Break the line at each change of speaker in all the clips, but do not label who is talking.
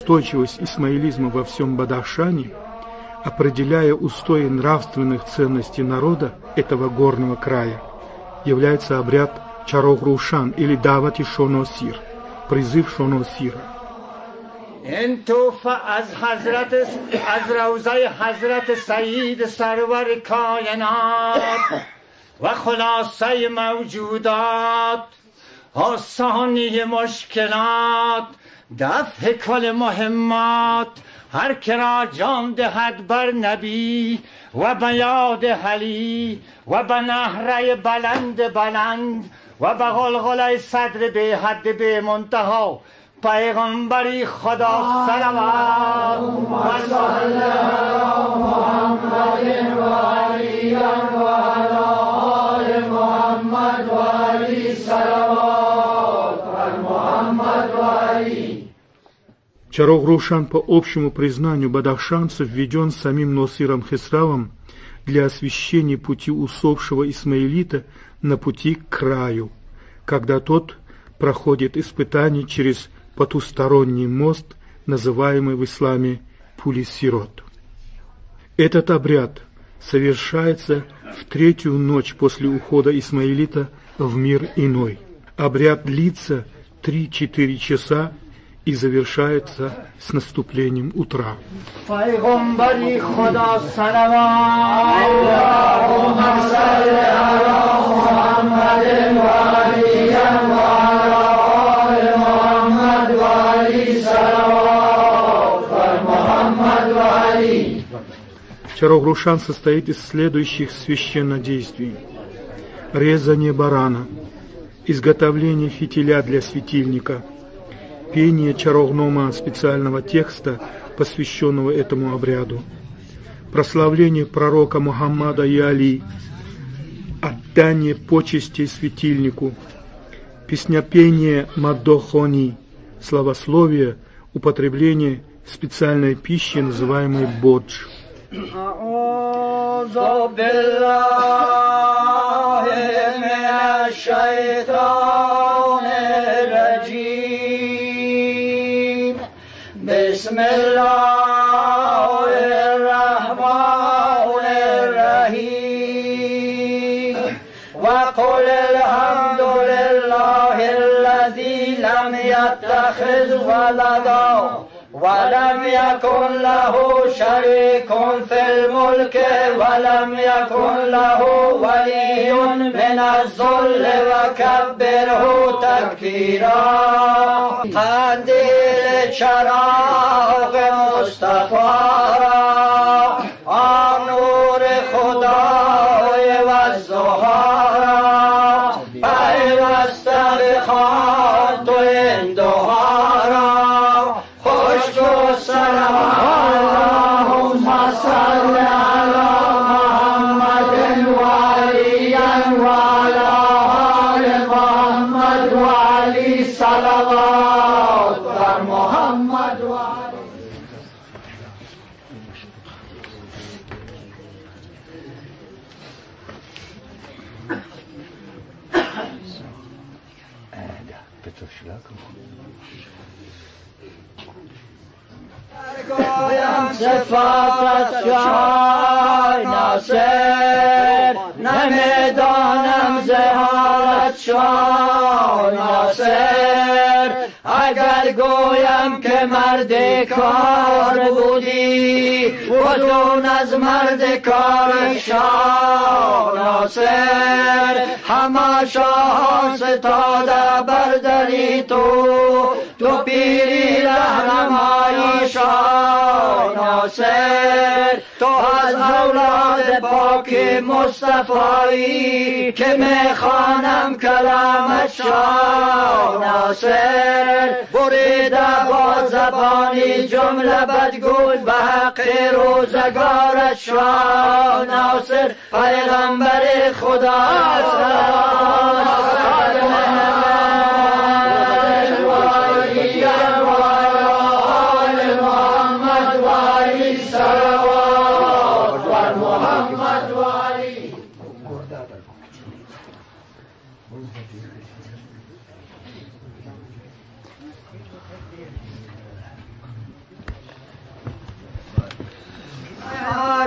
устойчивость исмаилизма во всем Бадахшане, определяя устои нравственных ценностей народа этого горного края, является обряд Чарог-Рушан или Давати Шоно-Сир, призыв Шоно-Сира.
این توفه از روضه حضرت سید سرور کائنات و خلاصه موجودات، آسانی مشکلات، دفع کل مهمات، هر که را جان دهد بر نبی و به یاد حلی و به نهره بلند و به غلغله صدر به حد به منتها پیغمبری خدا صلوات و صلی علی محمد و علی و علی آل محمد و علی صلوات و محمد و علی.
Чарог-Рушан по общему признанию бадахшанцев введен самим Носиром Хисравом для освящения пути усопшего исмаилита на пути к краю, когда тот проходит испытание через потусторонний мост, называемый в исламе Пули-Сирот. Этот обряд совершается в третью ночь после ухода исмаилита в мир иной. Обряд длится 3-4 часа и завершается с наступлением утра. Чарог-Рушан состоит из следующих священнодействий: резание барана, изготовление фитиля для светильника, пение чарогнома специального текста, посвященного этому обряду, прославление пророка Мухаммада и Али, отдание почестей светильнику, песнопение маддохони, славословие, употребление специальной пищи, называемой бодж.
أعوذ بالله من الشيطان الرجيم بسم الله الرحمن الرحيم وقل الحمد لله الذي لم يتخذ ولدا ولم يكن له شريك في الملك ولم يكن له ولي من الذل وكبره تكبيرا. قندیل چراغ مصطفی را آن نور خدای والضحی را پیوسته بخوان تو این دعا را. اللهم صل على محمد وعلي وعلى آل محمد وعلي صلوات بر محمد وعلي. صفات شای ناصر نمیدانم زهارت شای ناصر. اگر گویم که مرد کار بودی فزون از مرد کار شاه ناصر. همه شاه ستاده بردری تو پیری رهنمایی شاه ناصر. تو از اولاد پاک مصطفی که میخوانم کلامت شاه ناصر. بریده با زبانی جمله بدگوی به حق روزگارت شاه ناصر. پیغمبر خدا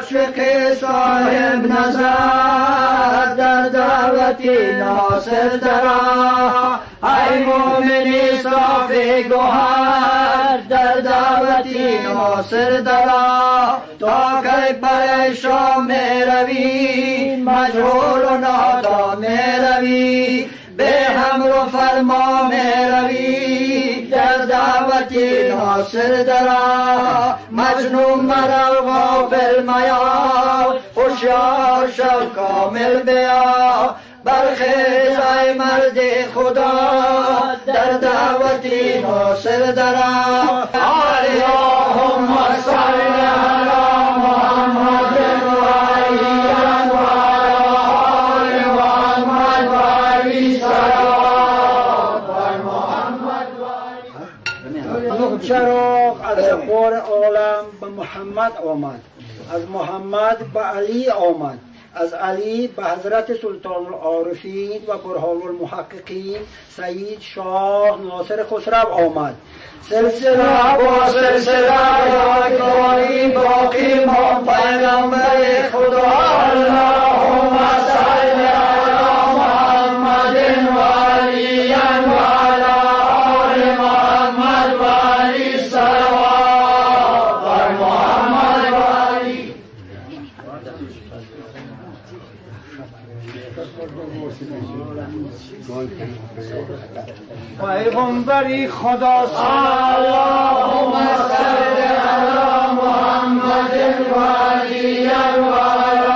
عاشق صاحب نظر در دعوتی ناصر درآ ای مومنی صافی گوهر در دعوتی ناصر درآ تا کی بر شام روی مجهول و نادان روی به امر و فرما روی در دعوتی ناصر درآ مجنون مرو غافل میا هوشیار شو کامل بیا برخیز ای مرد خدا در دعوتی ناصر درآ اللهم صل علی محمد و علی و آل محمد و علی صلوات بر محمد و علی.
چراغ از اخبار عالم به محمد آمد، از محمد به علی آمد، از علی به حضرت سلطان العارفین و برهان المحققین سید شاه ناصر خسرو آمد.
سلسله با سلسله یادگاری باقی ما پیغمبر خدا اللهم صل علی محمد و علی و علی آل محمد و علی صلوات بر محمد و علی.
پیغمبری خدا
اللهم صل علی محمد و علی و علی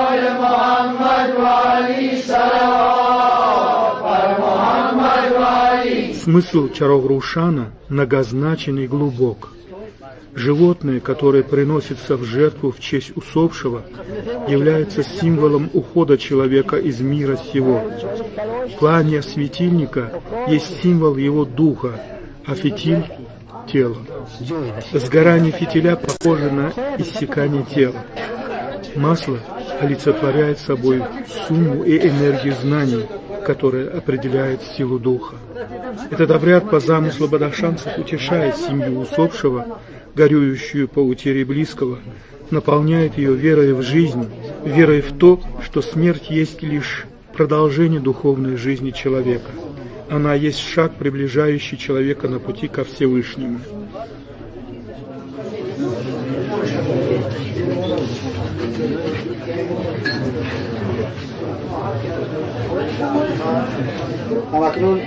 آل محمد و علی صلوات بر محمد و علی.
Смысл Чарогрушана многозначен и глубок. Животное, которое приносится в жертву в честь усопшего, является символом ухода человека из мира сего. Пламя светильника есть символ его духа, а фитиль – тело. Сгорание фитиля похоже на иссякание тела. Масло олицетворяет собой сумму и энергию знаний, которая определяет силу духа. Этот обряд по замыслу бадахшанцев утешает семью усопшего, горюющую по утере близкого, наполняет ее верой в жизнь, верой в то, что смерть есть лишь продолжение духовной жизни человека. Она есть шаг, приближающий человека на пути ко Всевышнему.
همکنون